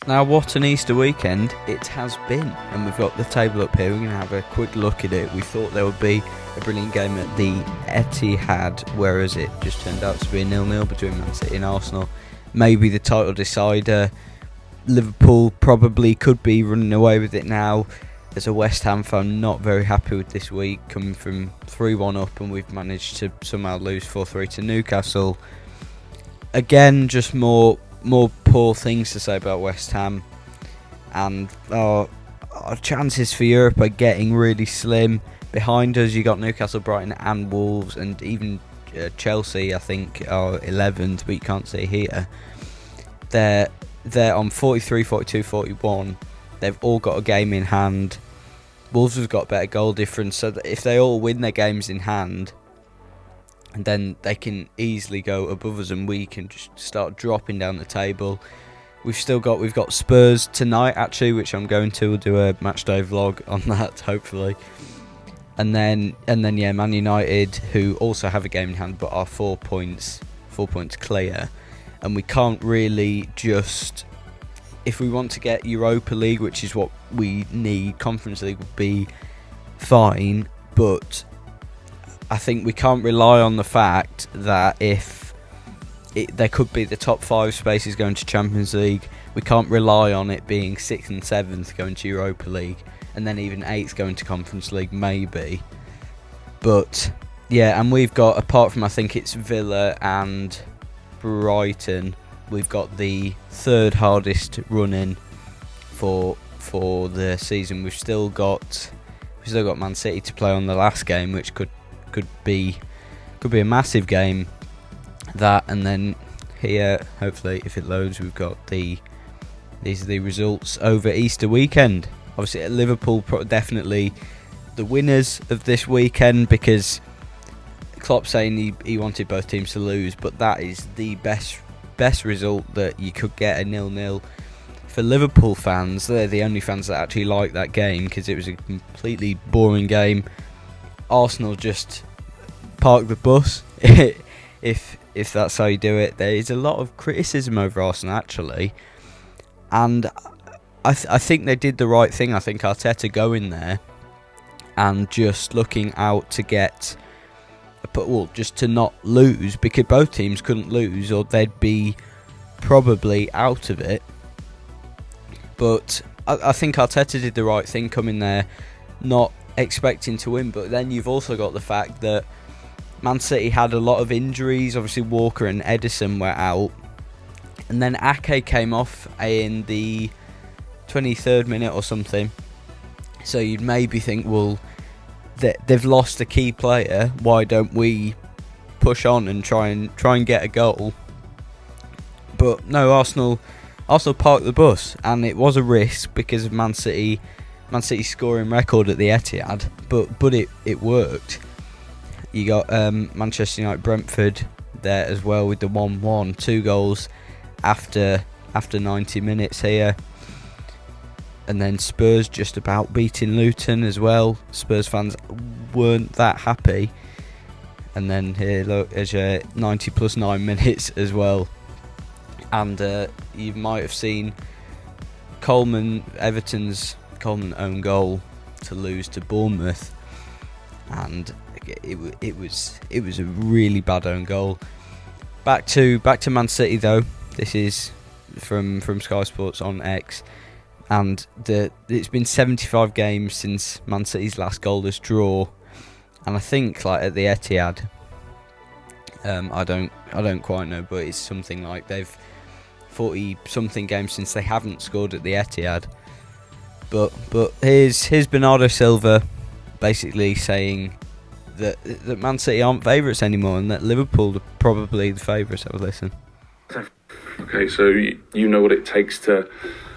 Now, what an Easter weekend it has been, and we've got the table up here. We're going to have a quick look at it. We thought there would be a brilliant game at the Etihad, whereas it just turned out to be a 0-0 between Man City and Arsenal. Maybe the title decider. Liverpool probably could be running away with it now. As a West Ham fan, not very happy with this week, coming from 3-1 up, and we've managed to somehow lose 4-3 to Newcastle. Again, just more poor things to say about West Ham, and our chances for Europe are getting really slim. Behind us you got Newcastle, Brighton and Wolves, and even Chelsea I think are 11th, but you can't see here. They're on 43, 42, 41. They've all got a game in hand. Wolves have got better goal difference, so that if they all win their games in hand, and then they can easily go above us and we can just start dropping down the table. We've got Spurs tonight actually, which I'm going to. We'll do a matchday vlog on that hopefully. And then yeah, Man United, who also have a game in hand but are 4 points clear. And we can't really just, if we want to get Europa League, which is what we need, Conference League would be fine, but I think we can't rely on the fact that there could be the top 5 spaces going to Champions League. We can't rely on it being 6th and 7th going to Europa League, and then even 8th going to Conference League maybe. But yeah, and we've got, apart from I think it's Villa and Brighton, we've got the third hardest run-in for the season. We've still got Man City to play on the last game, which could be a massive game. That, and then here, hopefully if it loads, we've got these are the results over Easter weekend. Obviously at Liverpool, definitely the winners of this weekend, because Klopp saying he wanted both teams to lose, but that is the best result that you could get, a 0-0. For Liverpool fans, they're the only fans that actually like that game, because it was a completely boring game. Arsenal just park the bus, if that's how you do it. There is a lot of criticism over Arsenal actually, and I think they did the right thing. I think Arteta going there and just looking out to get, just to not lose, because both teams couldn't lose or they'd be probably out of it. But I think Arteta did the right thing coming there, not expecting to win. But then you've also got the fact that Man City had a lot of injuries. Obviously Walker and Edison were out, and then Ake came off in the 23rd minute or something, so you'd maybe think, well, they've lost a key player, why don't we push on and try and get a goal? But no, Arsenal parked the bus, and it was a risk because of Man City's scoring record at the Etihad, but it worked. You got Manchester United, Brentford there as well with the 1-1, 2 goals after 90 minutes here. And then Spurs just about beating Luton as well. Spurs fans weren't that happy. And then here, look, as 90 plus 9 minutes as well. And you might have seen Everton's Coleman own goal to lose to Bournemouth, and it was a really bad own goal. Back to Man City though. This is from Sky Sports on X, and it's been 75 games since Man City's last goalless draw, and I think like at the Etihad, I don't quite know, but it's something like they've 40 something games since they haven't scored at the Etihad. But here's Bernardo Silva basically saying that Man City aren't favourites anymore, and that Liverpool are probably the favourites. Have a listen. Okay, so you know what it takes to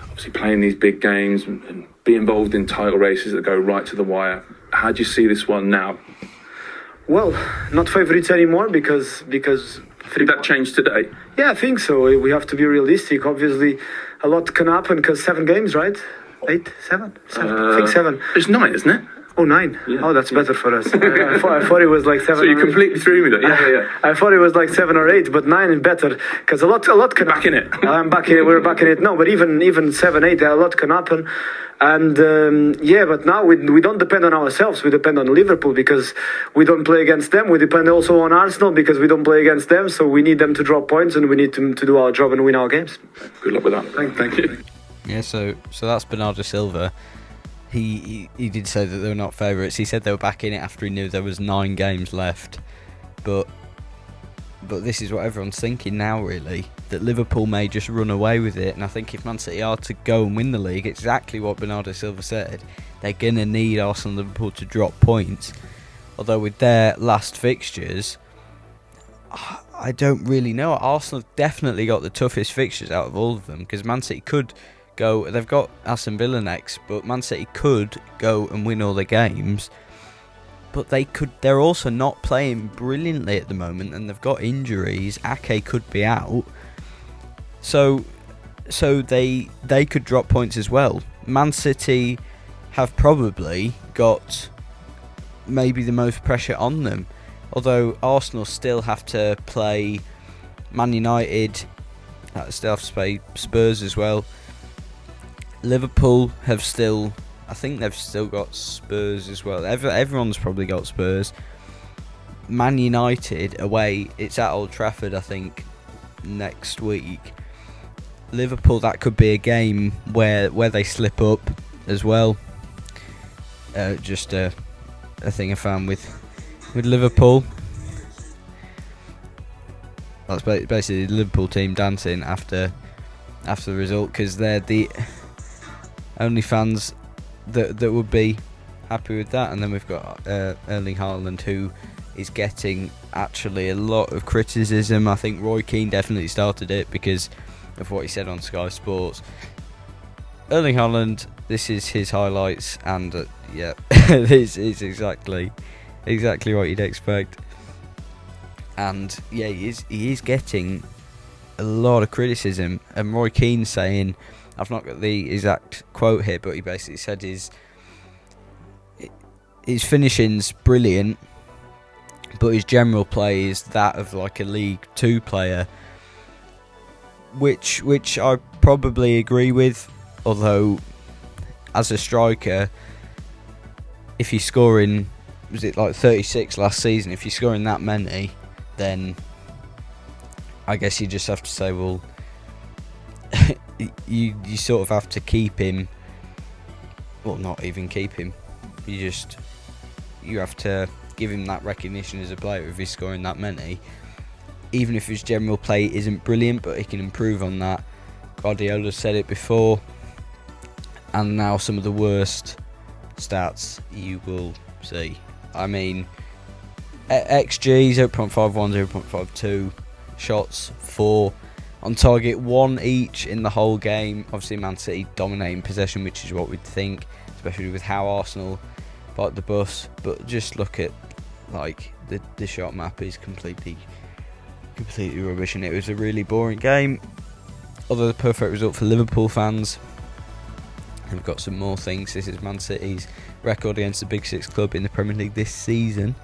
obviously play in these big games and be involved in title races that go right to the wire. How do you see this one now? Well, not favourites anymore because. Did that change today? Yeah, I think so. We have to be realistic. Obviously, a lot can happen because 7 games, right? 8, 7? I think 7. It's 9, isn't it? Oh, 9. Yeah. Oh, that's better for us. I thought it was like 7. So you or 8. completely threw me there. Yeah. I thought it was like 7 or 8, but 9 is better because a lot can Back in it. I'm back in it. We're back in it. No, but even 7, 8, a lot can happen. And but now we don't depend on ourselves. We depend on Liverpool because we don't play against them. We depend also on Arsenal because we don't play against them. So we need them to drop points and we need to do our job and win our games. Good luck with that. Thank you. Yeah, so that's Bernardo Silva. He did say that they were not favourites. He said they were back in it after he knew there was 9 games left. But this is what everyone's thinking now, really, that Liverpool may just run away with it. And I think if Man City are to go and win the league, exactly what Bernardo Silva said, they're going to need Arsenal and Liverpool to drop points. Although with their last fixtures, I don't really know. Arsenal have definitely got the toughest fixtures out of all of them, because Man City could go, they've got Aston Villa next, but Man City could go and win all their games. But they're also not playing brilliantly at the moment, and they've got injuries. Ake could be out. So they could drop points as well. Man City have probably got maybe the most pressure on them. Although Arsenal still have to play Man United, still have to play Spurs as well. Liverpool have still, I think they've still got Spurs as well. Everyone's probably got Spurs. Man United away, it's at Old Trafford, I think, next week. Liverpool, that could be a game where they slip up as well. Just a thing I found with Liverpool. That's basically the Liverpool team dancing after the result, because they're the only fans that would be happy with that. And then we've got Erling Haaland, who is getting actually a lot of criticism. I think Roy Keane definitely started it because of what he said on Sky Sports. Erling Haaland, this is his highlights, and this is exactly what you'd expect. And yeah, he is getting a lot of criticism. And Roy Keane saying, I've not got the exact quote here, but he basically said his finishing's brilliant, but his general play is that of like a League 2 player, which I probably agree with. Although, as a striker, if you're scoring, was it like 36 last season? If you're scoring that many, then I guess you just have to say, well, you sort of have to keep him. Well, not even keep him. You have to give him that recognition as a player if he's scoring that many. Even if his general play isn't brilliant, but he can improve on that. Guardiola said it before. And now some of the worst stats you will see. I mean, XG 0.51, 0.52, shots 4, on target 1 each in the whole game. Obviously Man City dominating possession, which is what we'd think, especially with how Arsenal fight the bus. But just look at like the shot map is completely rubbish, and it was a really boring game. Although the perfect result for Liverpool fans. We've got some more things. This is Man City's record against the Big Six club in the Premier League this season.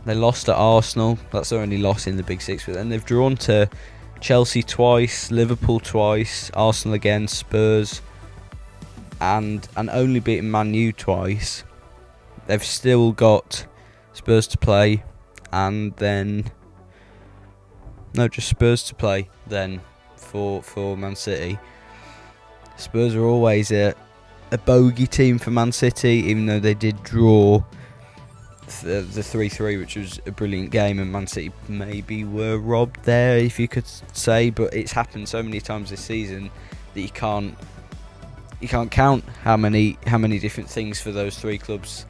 They lost at Arsenal. That's their only loss in the Big Six. But then they've drawn to Chelsea twice, Liverpool twice, Arsenal again, Spurs, and only beaten Man U twice. They've still got Spurs to play, and then just Spurs to play then for Man City. Spurs are always a bogey team for Man City, even though they did draw the 3-3, which was a brilliant game, and Man City maybe were robbed there, if you could say. But it's happened so many times this season that you can't count how many different things for those three clubs,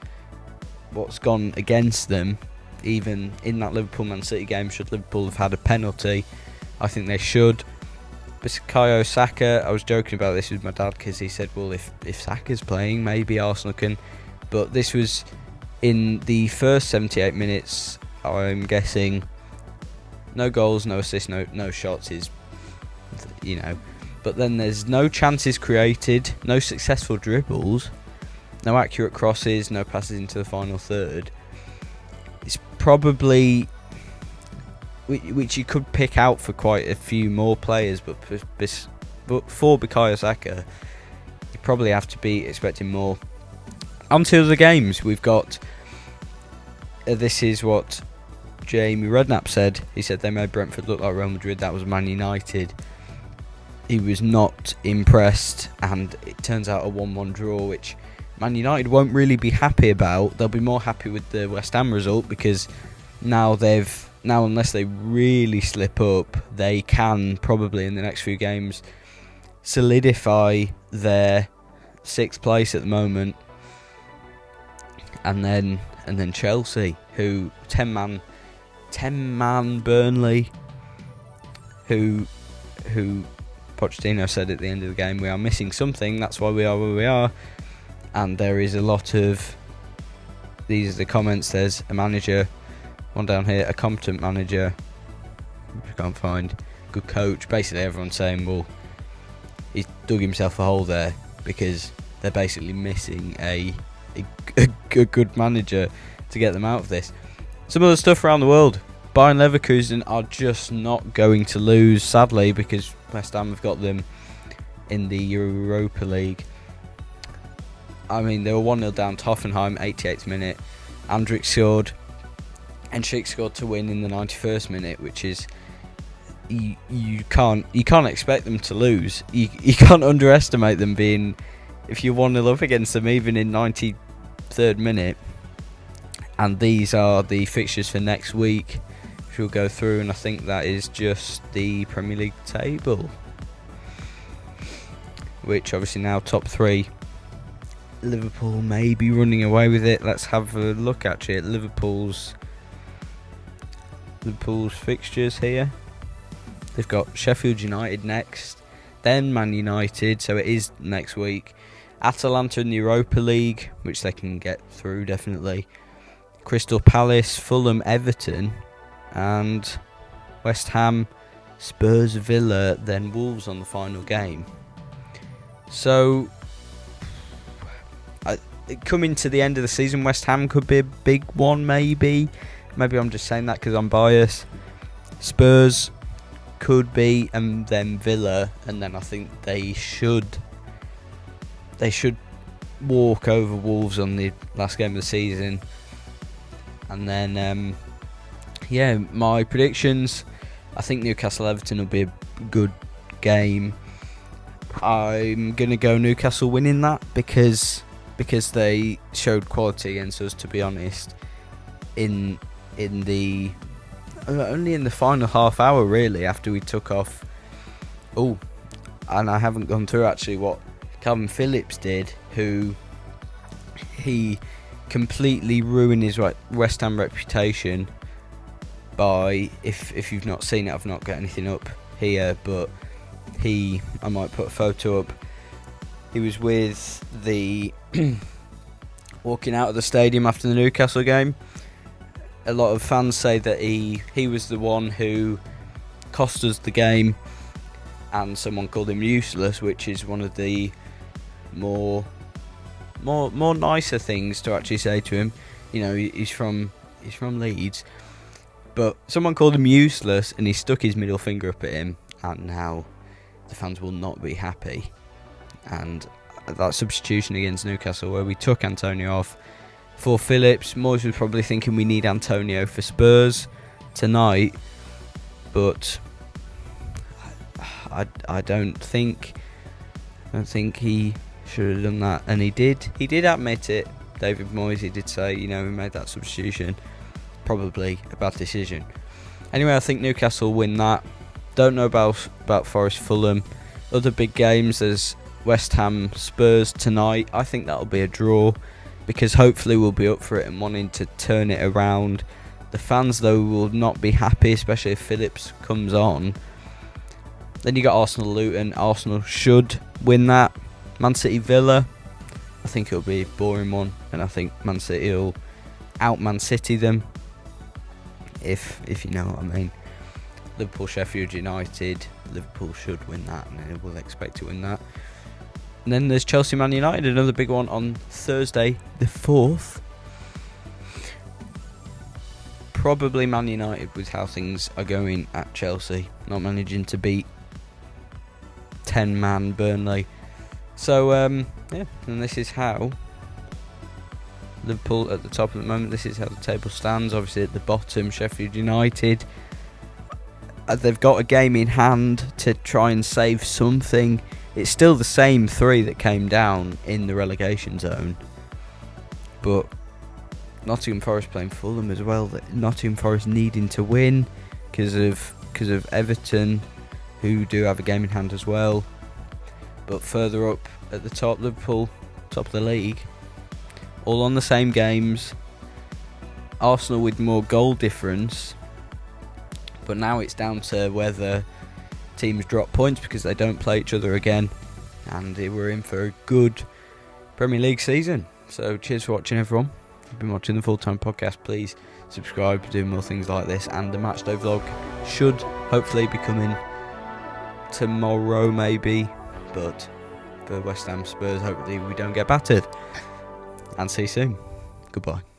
what's gone against them. Even in that Liverpool-Man City game, should Liverpool have had a penalty? I think they should. Bukayo Saka, I was joking about this with my dad because he said, well, if Saka's playing, maybe Arsenal can. But this was in the first 78 minutes. I'm guessing no goals, no assists, no shots is, But then there's no chances created, no successful dribbles. no accurate crosses, no passes into the final third. It's probably, which you could pick out for quite a few more players, but for Bukayo Saka, you probably have to be expecting more. On to the games, we've got, this is what Jamie Redknapp said. He said they made Brentford look like Real Madrid. That was Man United. He was not impressed, and it turns out a 1-1 draw, which Man United won't really be happy about. They'll be more happy with the West Ham result, because now unless they really slip up, they can probably in the next few games solidify their 6th place at the moment. And then Chelsea, who 10-man Burnley, who Pochettino said at the end of the game, we are missing something, that's why we are where we are. And there is a lot of, these are the comments, there's a manager, one down here, a competent manager, which I can't find, good coach. Basically everyone's saying, well, he's dug himself a hole there, because they're basically missing a good manager to get them out of this. Some other stuff around the world. Bayern Leverkusen are just not going to lose, sadly, because West Ham have got them in the Europa League. I mean, they were 1-0 down to Hoffenheim, 88th minute. Andrić scored, and Schick scored to win in the 91st minute, which is, you can't expect them to lose. You can't underestimate them being, if you're 1-0 up against them, even in 93rd minute. And these are the fixtures for next week, which we'll go through, and I think that is just the Premier League table, which obviously now top 3. Liverpool may be running away with it. Let's have a look actually at Liverpool's fixtures here. They've got Sheffield United next, then Man United, so it is next week. Atalanta in the Europa League, which they can get through definitely. Crystal Palace, Fulham, Everton, and West Ham, Spurs, Villa, then Wolves on the final game. So, coming to the end of the season, West Ham could be a big one, maybe. Maybe I'm just saying that because I'm biased. Spurs could be, and then Villa, and then I think they should walk over Wolves on the last game of the season. And then, my predictions, I think Newcastle-Everton will be a good game. I'm going to go Newcastle winning that because they showed quality against us, to be honest, in the only in the final half hour, really, after we took off. Oh, and I haven't gone through actually what Calvin Phillips did, who he completely ruined his West Ham reputation by, if you've not seen it, I've not got anything up here, but I might put a photo up. He was with the walking out of the stadium after the Newcastle game. A lot of fans say that he was the one who cost us the game, and someone called him useless, which is one of the more nicer things to actually say to him. You know, he's from Leeds, but someone called him useless, and he stuck his middle finger up at him, and now the fans will not be happy. And that substitution against Newcastle, where we took Antonio off for Phillips, Moyes was probably thinking we need Antonio for Spurs tonight, but I don't think he should have done that, and he did admit it. David Moyes, he did say, we made that substitution, probably a bad decision. Anyway, I think Newcastle win that. Don't know about Forest Fulham. Other big games, there's West Ham Spurs tonight. I think that'll be a draw, because hopefully we'll be up for it and wanting to turn it around. The fans, though, will not be happy, especially if Phillips comes on. Then you got Arsenal Luton. Arsenal should win that. Man City Villa, I think it'll be a boring one, and I think Man City will out Man City them, if you know what I mean. Liverpool Sheffield United, Liverpool should win that, and we'll expect to win that. And then there's Chelsea Man United, another big one on Thursday the 4th. Probably Man United with how things are going at Chelsea, not managing to beat 10-man Burnley. So, yeah, and this is how Liverpool at the top at the moment. This is how the table stands. Obviously at the bottom, Sheffield United. They've got a game in hand to try and save something. It's still the same 3 that came down in the relegation zone. But Nottingham Forest playing Fulham as well. Nottingham Forest needing to win because of Everton, who do have a game in hand as well. But further up at the top, Liverpool, top of the league, all on the same games. Arsenal with more goal difference. But now it's down to whether teams drop points because they don't play each other again. And we're in for a good Premier League season. So cheers for watching, everyone. If you've been watching the Full-Time Podcast, please subscribe. We're doing more things like this. And the Matchday vlog should hopefully be coming tomorrow maybe. But for West Ham Spurs, hopefully we don't get battered. And see you soon. Goodbye.